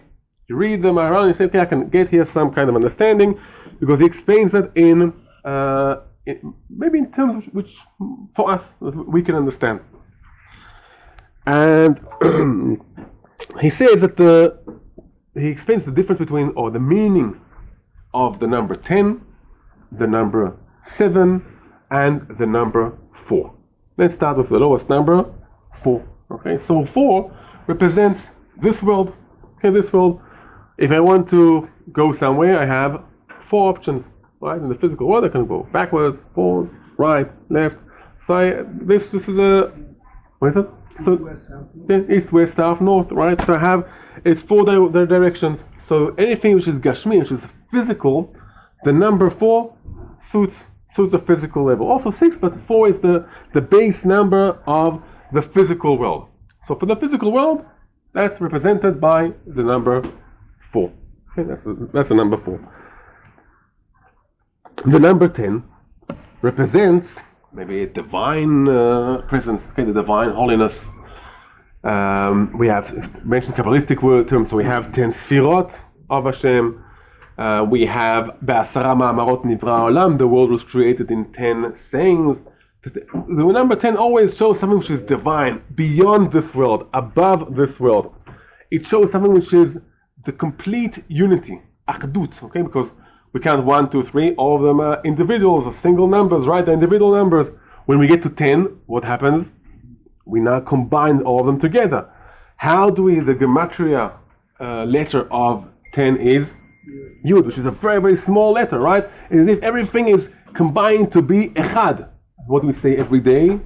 you read the Maharal and you say, okay, I can get here some kind of understanding, because he explains it in maybe in terms which for us we can understand. And he says that he explains the difference between, or the meaning of the number 10, the number 7, and the number 4. Let's start with the lowest number, 4. Okay, so 4 represents this world. Okay, this world. If I want to go somewhere, I have 4 options, right? In the physical world, I can go backwards, forward, right, left. So this is a, what is it? So east, west, south, north, right? So I have, it's 4 directions. So anything which is gashmi, which is physical, the number 4 suits the physical level. Also 6, but 4 is the base number of the physical world. So for the physical world, that's represented by the number 4. Okay, that's the number 4. The number 10 represents maybe a divine presence, okay, the divine holiness. We have mentioned Kabbalistic terms, so we have 10 Sfirot of Hashem. We have Be'asara Ma'amarot Nivra Olam, the world was created in 10 sayings. The number 10 always shows something which is divine, beyond this world, above this world. It shows something which is the complete unity, Achdut, okay, because we count 1, 2, 3, all of them are individuals, are single numbers, right? They're individual numbers. When we get to 10, what happens? We now combine all of them together. How do we, the gematria letter of 10 is Yud, which is a very, very small letter, right? It's as if everything is combined to be Echad. What we say every day,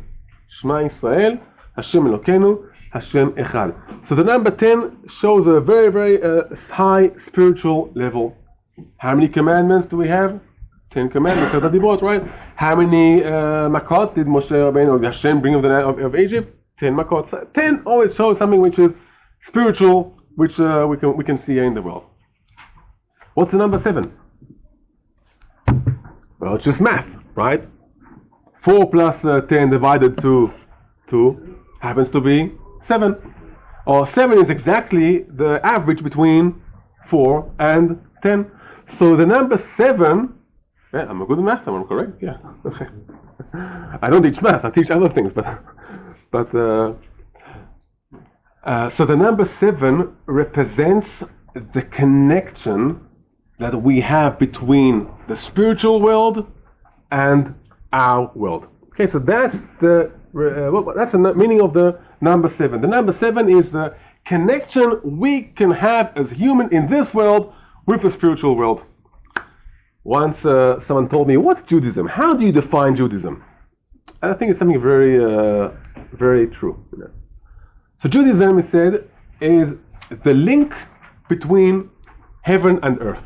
Shema Yisrael, Hashem Elokeinu, Hashem Echad. So the number 10 shows a very, very high spiritual level. How many commandments do we have? 10 commandments, right? How many makot did Moshe Rabbeinu or Hashem bring of Egypt? 10 makot. So 10 always shows something which is spiritual, which we can see in the world. What's the number 7? Well, it's just math, right? 4 plus 10 divided to 2 happens to be 7. Or 7 is exactly the average between 4 and 10. So the number 7, yeah, I'm a good at math, am I correct? Yeah, okay. I don't teach math, I teach other things, but so the number 7 represents the connection that we have between the spiritual world and our world. Okay, so that's the meaning of the number 7. The number 7 is the connection we can have as human in this world with the spiritual world. Once someone told me, what's Judaism? How do you define Judaism? I think it's something very, very true. You know? So Judaism, it said, is the link between heaven and earth.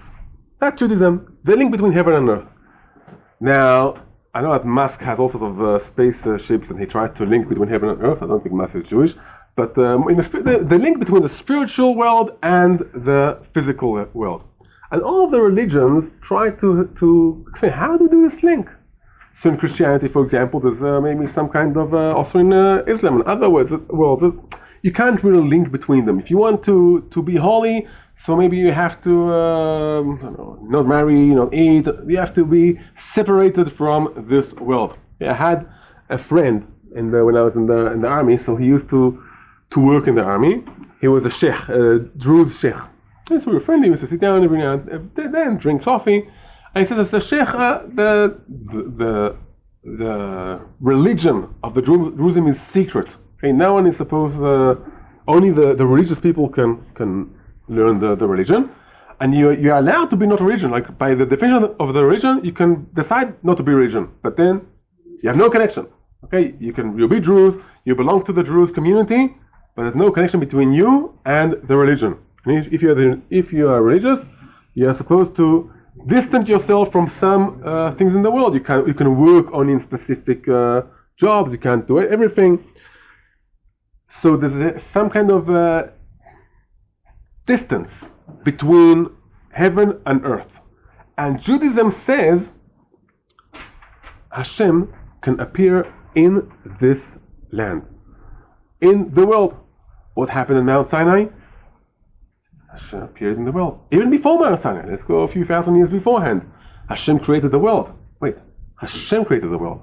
That's Judaism, the link between heaven and earth. Now, I know that Musk has all sorts of spaceships and he tried to link between heaven and earth. I don't think Musk is Jewish. But the link between the spiritual world and the physical world. And all of the religions try to explain how to do this link. So in Christianity, for example, there's maybe some kind of, also in Islam and other worlds, you can't really link between them. If you want to be holy, so maybe you have to not marry, eat. You have to be separated from this world. I had a friend when I was in the army, so he used to work in the army. He was a sheikh, a Druze sheikh. And so we were friendly. We used to sit down every now and then, drink coffee. And he said, as a sheikh, the religion of the Druze is secret. Okay, no one is supposed. Only the religious people can learn the religion, and you're allowed to be not religion. Like by the definition of the religion, you can decide not to be religion, but then you have no connection. Okay, you'll be Druze, you belong to the Druze community, but there's no connection between you and the religion. And if you are religious, you are supposed to distance yourself from some things in the world. You can work only in specific jobs. You can't do everything. So there's some kind of distance between heaven and earth. And Judaism says Hashem can appear in this land, in the world. What happened in Mount Sinai? Hashem appeared in the world. Even before Mount Sinai, let's go a few thousand years beforehand. Hashem created the world. Hashem created the world.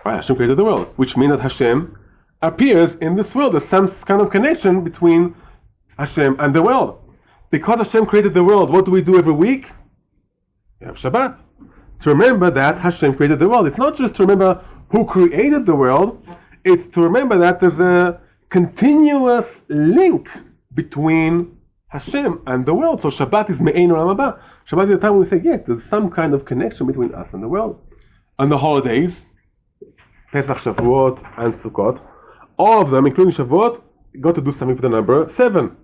Right, Hashem created the world, which means that Hashem appears in this world. There's some kind of connection between Hashem and the world. Because Hashem created the world, what do we do every week? We have Shabbat. To remember that Hashem created the world. It's not just to remember who created the world, it's to remember that there's a continuous link between Hashem and the world. So Shabbat is Me'ein Olam Haba. Shabbat is the time when we say, yes, there's some kind of connection between us and the world. On the holidays, Pesach, Shavuot, and Sukkot, all of them, including Shavuot, got to do something with the number 7.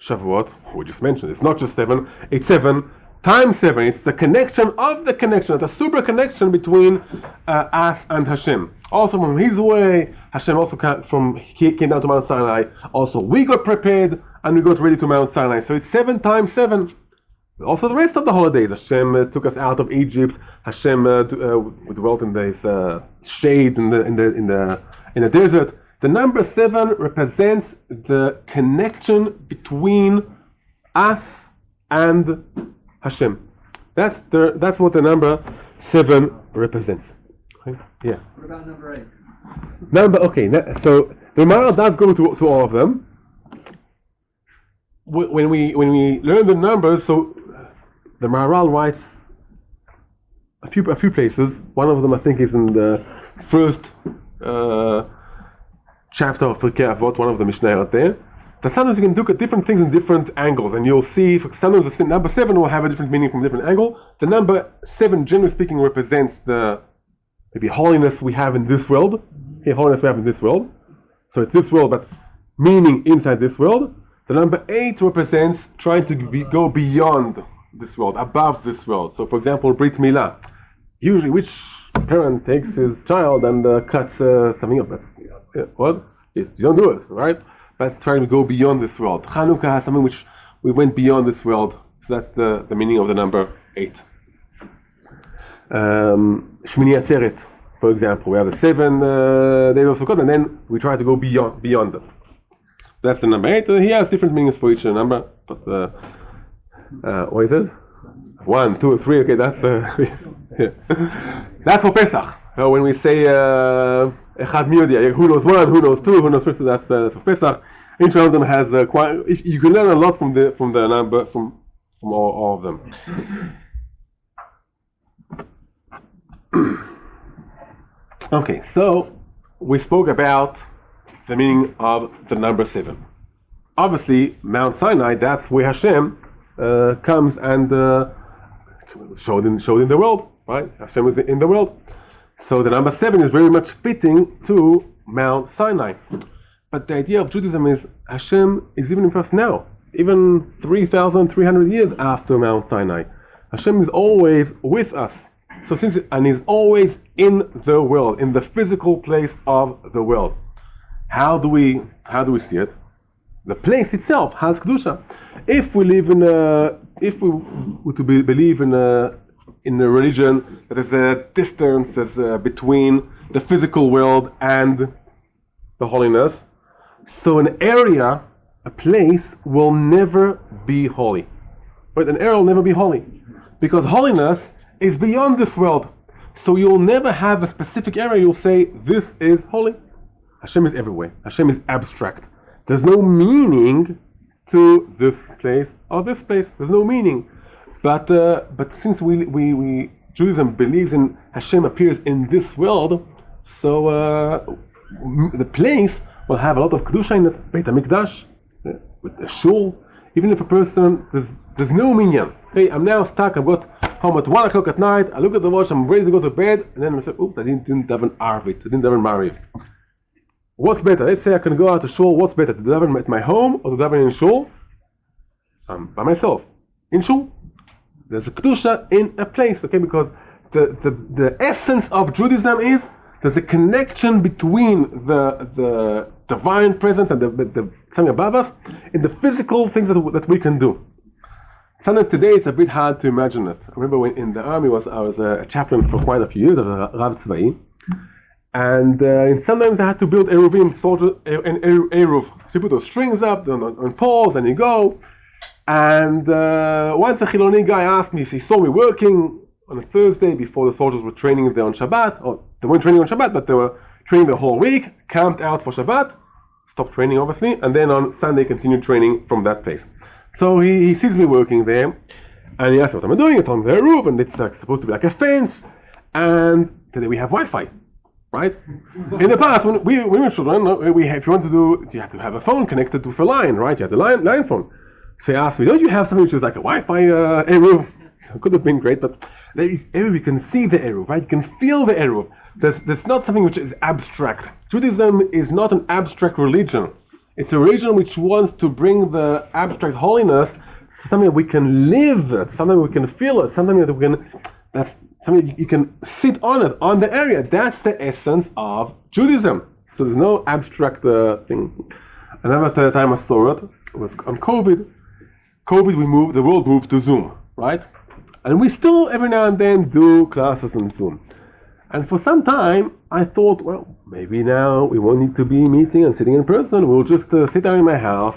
Shavuot, we just mentioned, it's not just 7, it's 7 times 7. It's the connection of the connection, the super connection between us and Hashem. Also from His way, Hashem also came down to Mount Sinai. Also we got prepared and we got ready to Mount Sinai. So it's 7 times 7. Also the rest of the holidays, Hashem took us out of Egypt. Hashem we dwelt in this shade in the desert. The number 7 represents the connection between us and Hashem. That's what the number 7 represents. Okay? Yeah. What about number 8? So the Maharal does go to all of them. When we learn the numbers, so the Maharal writes a few places. One of them I think is in the first chapter of Pirkei Avot, one of the Mishnayot there. That sometimes you can look at different things in different angles, and you'll see sometimes the number 7 will have a different meaning from a different angle. The number 7, generally speaking, represents the maybe holiness we have in this world. Okay, holiness we have in this world. So it's this world, but meaning inside this world. The number 8 represents trying to go beyond this world, above this world. So, for example, Brit Milah. Usually, which parent takes his child and cuts something up? That's what? You don't do it, right? But it's trying to go beyond this world. Chanukah has something which we went beyond this world. So that's the meaning of the number 8. Shmini Atzeret, for example, we have the 7 days of Sukkot, and then we try to go beyond them. That's the number 8. He has different meanings for each number, but what is it? 1, 2, 3. Okay, that's yeah. That's for Pesach. When we say Echad Mi Yodia, who knows 1, who knows 2, who knows 3. So that's for Pesach. Each one of them has you can learn a lot from the number from all of them. Okay, so we spoke about the meaning of the number 7. Obviously, Mount Sinai, that's where Hashem comes and showed in the world, right? Hashem is in the world. So the number 7 is very much fitting to Mount Sinai. But the idea of Judaism is Hashem is even with us now, even 3,300 years after Mount Sinai. Hashem is always with us. And He's always in the world, in the physical place of the world. How do we see it? The place itself has kedusha. If we believe in a religion that is a distance between the physical world and the holiness, so an area, a place, will never be holy. But an area will never be holy, because holiness is beyond this world. So you'll never have a specific area you'll say this is holy. Hashem is everywhere. Hashem is abstract. There's no meaning to this place or this place. There's no meaning. But since we Judaism believes in Hashem appears in this world, so the place will have a lot of kedusha in it. Beit HaMikdash, with the shul. Even if a person there's no minyan. Okay, I'm now stuck. I've got home at 1 o'clock at night. I look at the watch. I'm ready to go to bed, and then I say, "Oops, I didn't have an arvit. I didn't have an mariv." What's better? Let's say I can go out to shul. What's better, to daven at my home or to daven in shul? By myself. In shul. There's a kedusha in a place, okay? Because the essence of Judaism is there's a connection between the divine presence and the something above us in the physical things that we can do. Sometimes today it's a bit hard to imagine it. I remember when in the army I was a chaplain for quite a few years, a Rav Tzvai. And sometimes I had to build eruvim, an eruv. So you put those strings up on poles, and you go. And once a Chiloni guy asked me, he saw me working on a Thursday before the soldiers were training there on Shabbat. Or they weren't training on Shabbat, but they were training the whole week, camped out for Shabbat, stopped training obviously, and then on Sunday continued training from that place. So he sees me working there, and he asked me what I'm doing. I told him the roof, and it's supposed to be like a fence. And today we have Wi-Fi. Right? In the past, when we were children, if you want to do, you have to have a phone connected to a line, right? You have the line phone. So he asked me, don't you have something which is like a Wi-Fi roof? It could have been great, but Eruv, you can see the Eruv, right? You can feel the Eruv. There's not something which is abstract. Judaism is not an abstract religion. It's a religion which wants to bring the abstract holiness to something that we can live, something we can feel, something that that's something you can sit on it, on the area. That's the essence of Judaism. So there's no abstract thing. Another time I saw it was on COVID. The world moved to Zoom, right? And we still every now and then do classes on Zoom. And for some time, I thought, well, maybe now we won't need to be meeting and sitting in person. We'll just sit down in my house.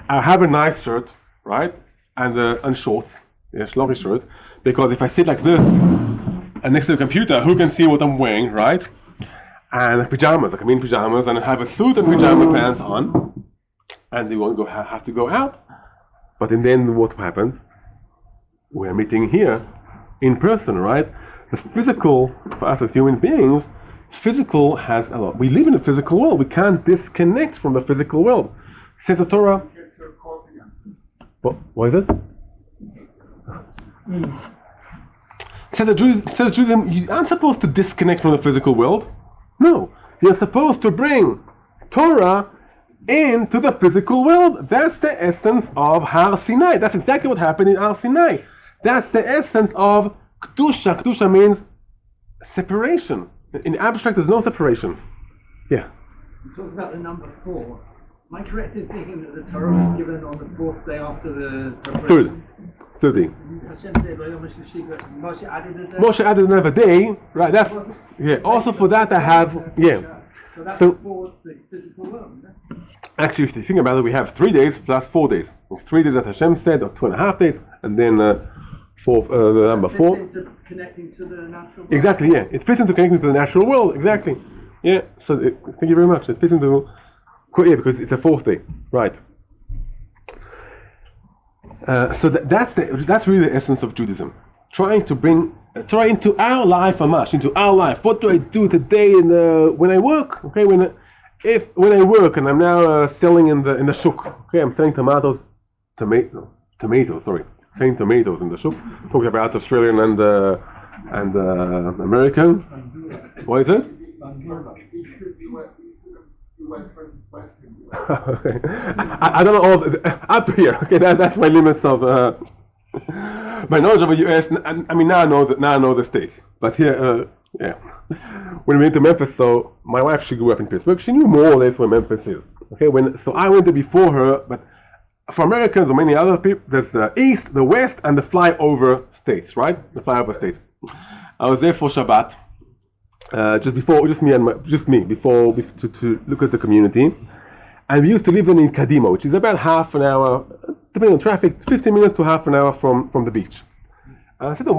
I'll have a nice shirt, right? And shorts, shlocky shirt. Because if I sit like this, and next to the computer, who can see what I'm wearing, right? And pajamas, I come in pajamas, and I have a suit and pajama pants on. And they won't have to go out. But then what happens? We're meeting here in person, right? The physical, for us as human beings, physical has a lot. We live in a physical world. We can't disconnect from the physical world. Says the Torah. What is it? Says the Judaism, you aren't supposed to disconnect from the physical world. No. You're supposed to bring Torah into the physical world. That's the essence of Har Sinai. That's exactly what happened in Har Sinai. That's the essence of Kedusha. Kedusha means separation. In abstract, there's no separation. Yeah. You talked about the number 4. Am I correct in thinking that the Torah was given on the 4th day after the preparation? Third day. Hashem said, Moshe added a day. Moshe added another day. Right, that's... Yeah, also for that I have... Yeah. So that's for the physical world, isn't it? Actually, if you think about it, we have 3 days plus 4 days. 3 days that Hashem said, or 2.5 days, and then the number 4. Into connecting to the natural world. Exactly, yeah. It fits into connecting to the natural world, exactly. Yeah, so thank you very much. It fits into... Yeah, because it's a 4th day. Right. So that's really the essence of Judaism. Trying to bring Torah into our life, into our life. What do I do today when I work? Okay, when I work and I'm now selling in the shuk. Okay, I'm selling tomatoes in the shuk. Talking about Australian and American. What is it? Okay. I don't know all up here. Okay, that's my limits of my knowledge of the US. I mean, now I know the states, but here, yeah. When we went to Memphis, so my wife, she grew up in Pittsburgh. She knew more or less where Memphis is. Okay, so I went there before her. But for Americans or many other people, there's the East, the West, and the flyover states, right? The flyover states. I was there for Shabbat. To look at the community, and we used to live in Kadima, which is about half an hour, depending on traffic, 15 minutes to half an hour from the beach. I said, they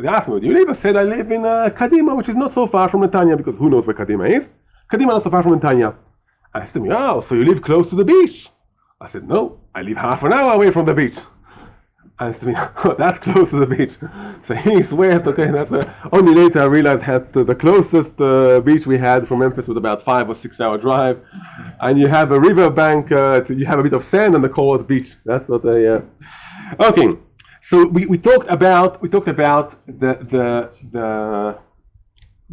asked me, where do you live? I said, I live in Kadima, which is not so far from Netanya, because who knows where Kadima is? Kadima not so far from Netanya. I said, oh, so you live close to the beach? I said, no, I live half an hour away from the beach. I said, oh, that's close to the beach. So east, west, okay, that's only later I realized that the closest beach we had from Memphis was about 5 or 6 hour drive. And you have a river bank, you have a bit of sand and they call it beach. That's what they, okay. So we talked about the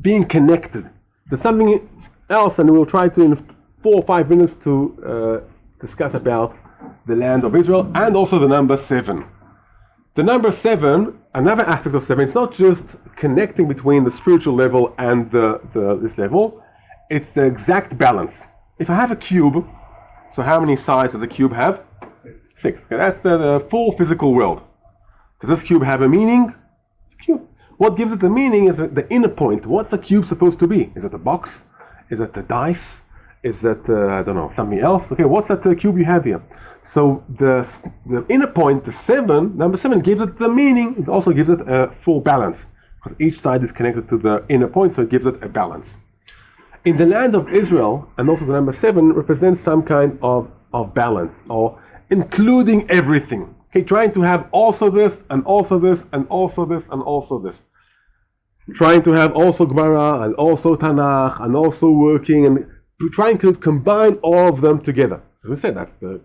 being connected. There's something else, and we'll try to in 4 or 5 minutes to discuss about the land of Israel and also the number 7. The number 7, another aspect of 7, it's not just connecting between the spiritual level and this level, it's the exact balance. If I have a cube, so how many sides does the cube have? 6. Okay, that's the full physical world. Does this cube have a meaning? Cube. What gives it the meaning is the inner point. What's a cube supposed to be? Is it a box? Is it a dice? Is it, I don't know, something else? Okay, what's that cube you have here? So the inner point, number 7, gives it the meaning. It also gives it a full balance. Because each side is connected to the inner point, so it gives it a balance. In the land of Israel, and also the number 7 represents some kind of balance, or including everything. Okay, trying to have also this, and also this, and also this, and also this. Trying to have also Gemara, and also Tanakh, and also working, and trying to combine all of them together. As we said, that's the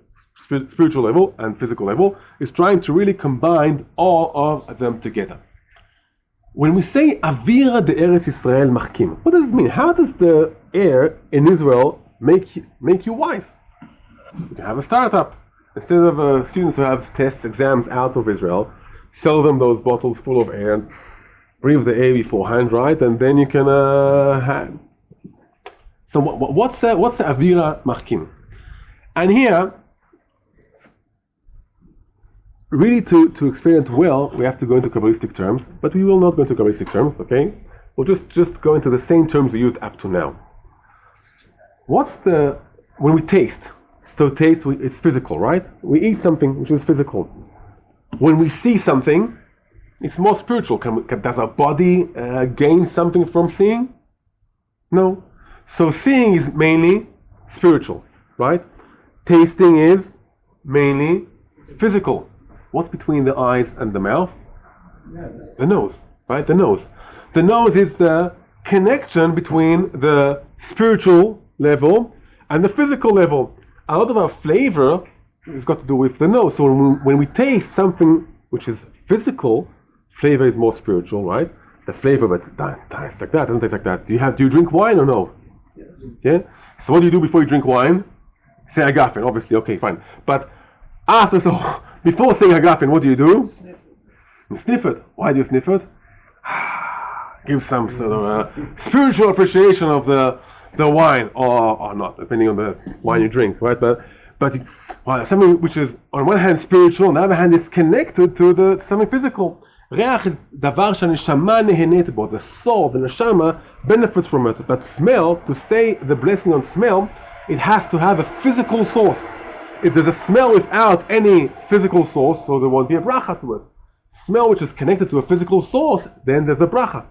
spiritual level and physical level, is trying to really combine all of them together. When we say Avira de Eretz Yisrael Machkim, what does it mean? How does the air in Israel make you wise? You can have a startup. Instead of students who have tests, exams out of Israel, sell them those bottles full of air and breathe the air beforehand, right? And then you can have. So what's the Avira Machkim? And here, really to experience well, we have to go into Kabbalistic terms, but we will not go into Kabbalistic terms, okay? We'll just go into the same terms we used up to now. When we taste, so taste, it's physical, right? We eat something which is physical. When we see something, it's more spiritual. Does our body gain something from seeing? No. So seeing is mainly spiritual, right? Tasting is mainly physical. What's between the eyes and the mouth? Yes. The nose, right? The nose. The nose is the connection between the spiritual level and the physical level. A lot of our flavor has got to do with the nose. So when we taste something which is physical, flavor is more spiritual, right? The flavor, but tastes like that, doesn't taste like that. Do you drink wine or no? Yes. Yeah. So what do you do before you drink wine? Say agafen, obviously. Okay, fine. But before saying agafen, what do? You sniff it. Why do you sniff it? Give some sort of spiritual appreciation of the wine, or not, depending on the wine you drink, right? But something which is on one hand spiritual, on the other hand is connected to something physical. Reach is davar shaneshama nehenet bo. The soul, the neshama, benefits from it. But smell, to say the blessing on smell, it has to have a physical source. If there's a smell without any physical source, so there won't be a bracha to it. Smell which is connected to a physical source, then there's a bracha.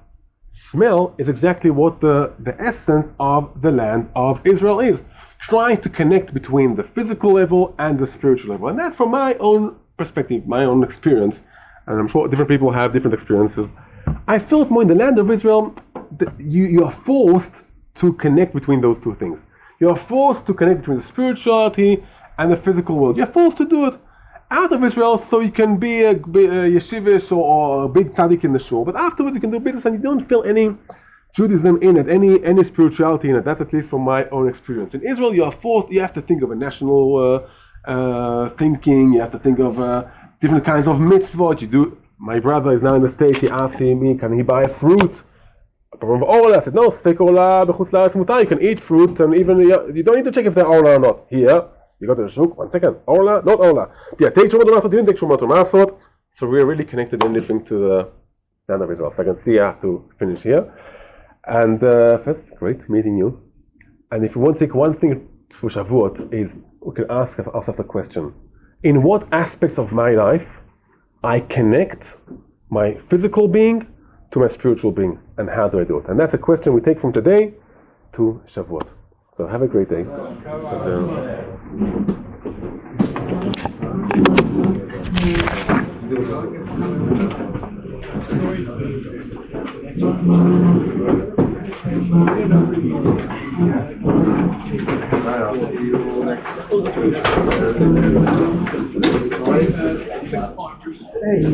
Smell is exactly what the essence of the land of Israel is. Trying to connect between the physical level and the spiritual level. And that's from my own perspective, my own experience. And I'm sure different people have different experiences. I felt more in the land of Israel, you are forced to connect between those two things. You are forced to connect between the spirituality and the physical world. You're forced to do it out of Israel, so you can be a yeshivish or a big tzaddik in the shul. But afterwards you can do business and you don't feel any Judaism in it, any spirituality in it. That's at least from my own experience. In Israel, you are forced. You have to think of a national thinking. You have to think of different kinds of mitzvot. You do. My brother is now in the States. He asked me, can he buy fruit? From Orla, I said, no, steak Orla, bechutz la'aretz mutar. You can eat fruit, and even you don't need to check if they're Orla or not. Here, you go to the shuk. 1 second, Orla, not Orla. Yeah, take Shumat Masot. Didn't take Shumat Masot. So we're really connected in living to the land of Israel. So I can see I have to finish here. And first, great meeting you. And if you want to take one thing for Shavuot, is we can ask ourselves a question: in what aspects of my life I connect my physical being to my spiritual being, and how do I do it? And that's a question we take from today to Shavuot. So have a great day. I'll see you next. Hey,